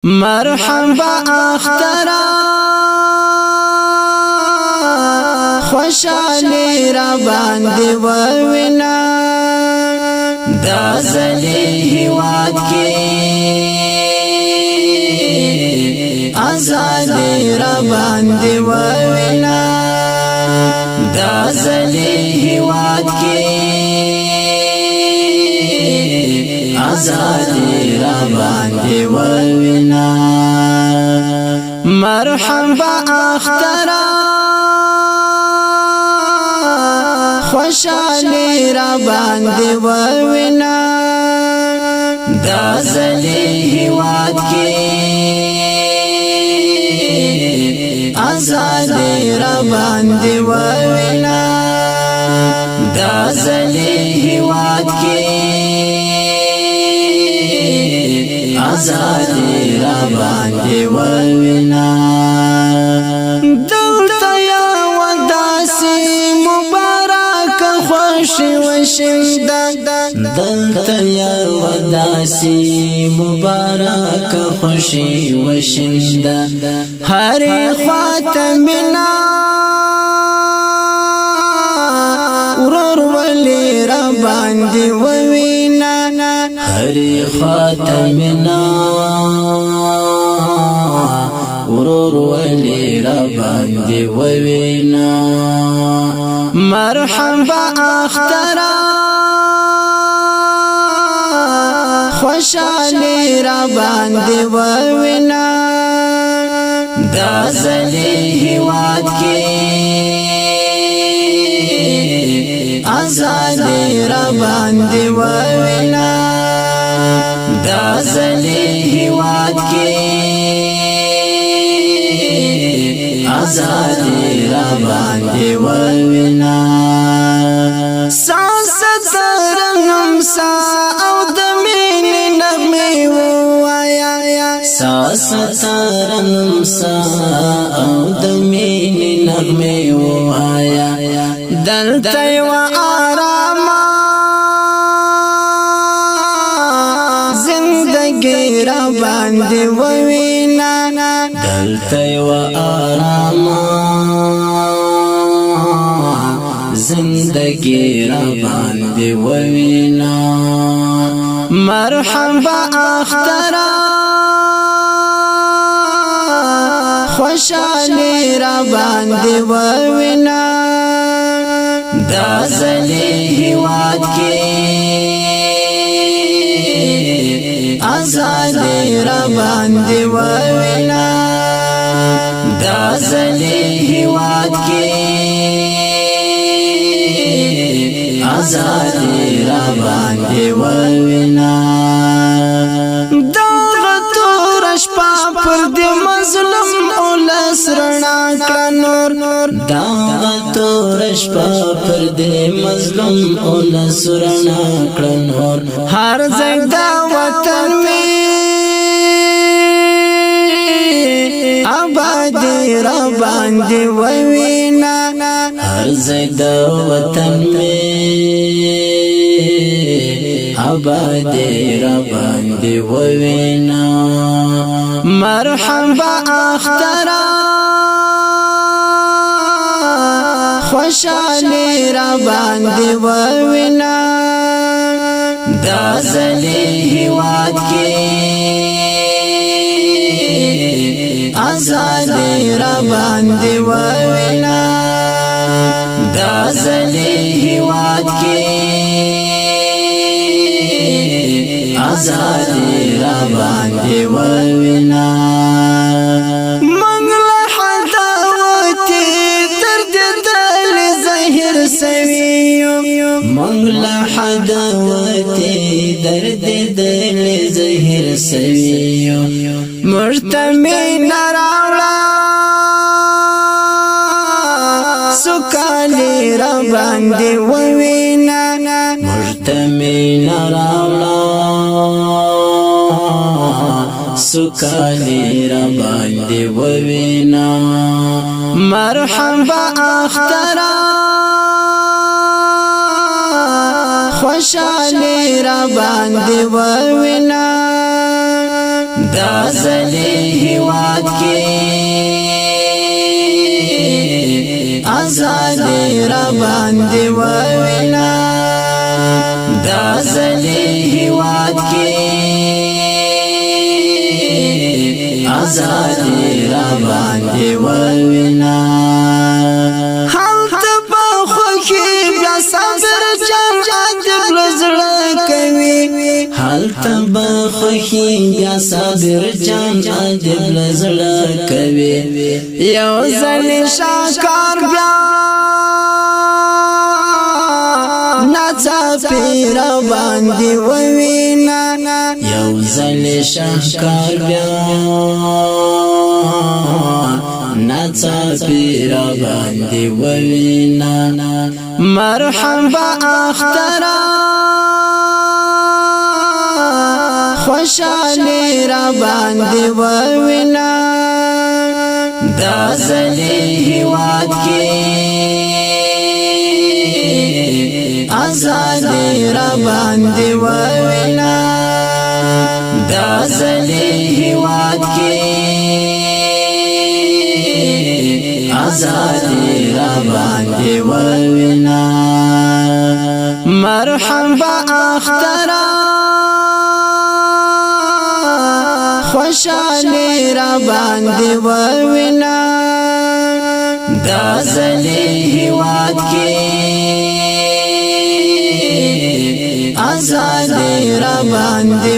مرحبا اخترا خوشالی را باندې ووینا دا زلی هیواد کې آزادی را باندې ووینا دا زلی هیواد کې آزادی را باندې ووینا مرحبا اخترا خوشالی را باندې ووینا دا زلی هیواد کې آزادی را باندې ووینا دا زلی هیواد کې آزادی را باندې ووینا دلته یو داسې مبارک خوشي وشنده دلته یو داسې مبارک خوشي وشنده هرې خواته منا ورور ولې را باندې ووینا هرې خواته منا ورور ولې را باندې ووینا مرحبا اخترا خوشالی را باندې ووینا دا زلی هیواد کې آزادی را باندې ووینا دا زلی هیواد کې آزادی را باندې ووینا ساست رنم سا او د مینې نغمې ووایا ساست رنم سا او د مینې نغمې ووایا دلته یو آراما زندگی را باندې ووینا دلته یو آراما زندگی را باندې ووینا مرحبا اخترا خوشالی را باندې ووینا دا زلی هیواد کې آزادی را باندې ووینا دا زلی هیواد کې آزادی را باندې ووینا دغه تور شپه پر دې مظلوم اولس رڼا کړه نور دغه تور شپه پر دې مظلوم اولس رڼا کړه نور هر ځای دا وطن می آبادی را باندې ووینا هر ځای دا وطن می آبادی را باندې ووینا مرحبا اخترا خوشالی را باندې ووینا دا زلی هیواد کې آزادی را باندې ووینا دا زلی هیواد کې آزادی را باندې ووینا منګله حداوتي تر دې دل زهر سویو منګله حداوتي درد دل زهر سویو مرتمه نراولا سکالی را باندې ووینا مرتمه نراولا سکالی را باندې ووینا مرحبا اخترا خوشالی را باندې ووینا دا زلی هیواد کی آزادی را باندې ووینا دا زلی هیواد کی آزادی را باندې ووینا حالت په خوخي بیا صبر جنگ عجب لزړه کوي حالت په خوخي بیا صبر جنگ عجب لزړه کوي یو ځل شاکار بیا ناڅا پیر باندې ووینا یو ځل شاکار بیا ناڅا پیر باندې ووینا مرحبا اخترا خوشالی را باندې ووینا دا زلی هیواد کی آزادی را باندې ووینا دا زلی هیواد کی آزادی را باندې ووینا مرحبا اخترا خوشالی را باندې ووینا دا زلی هیواد کی آزادی را باندې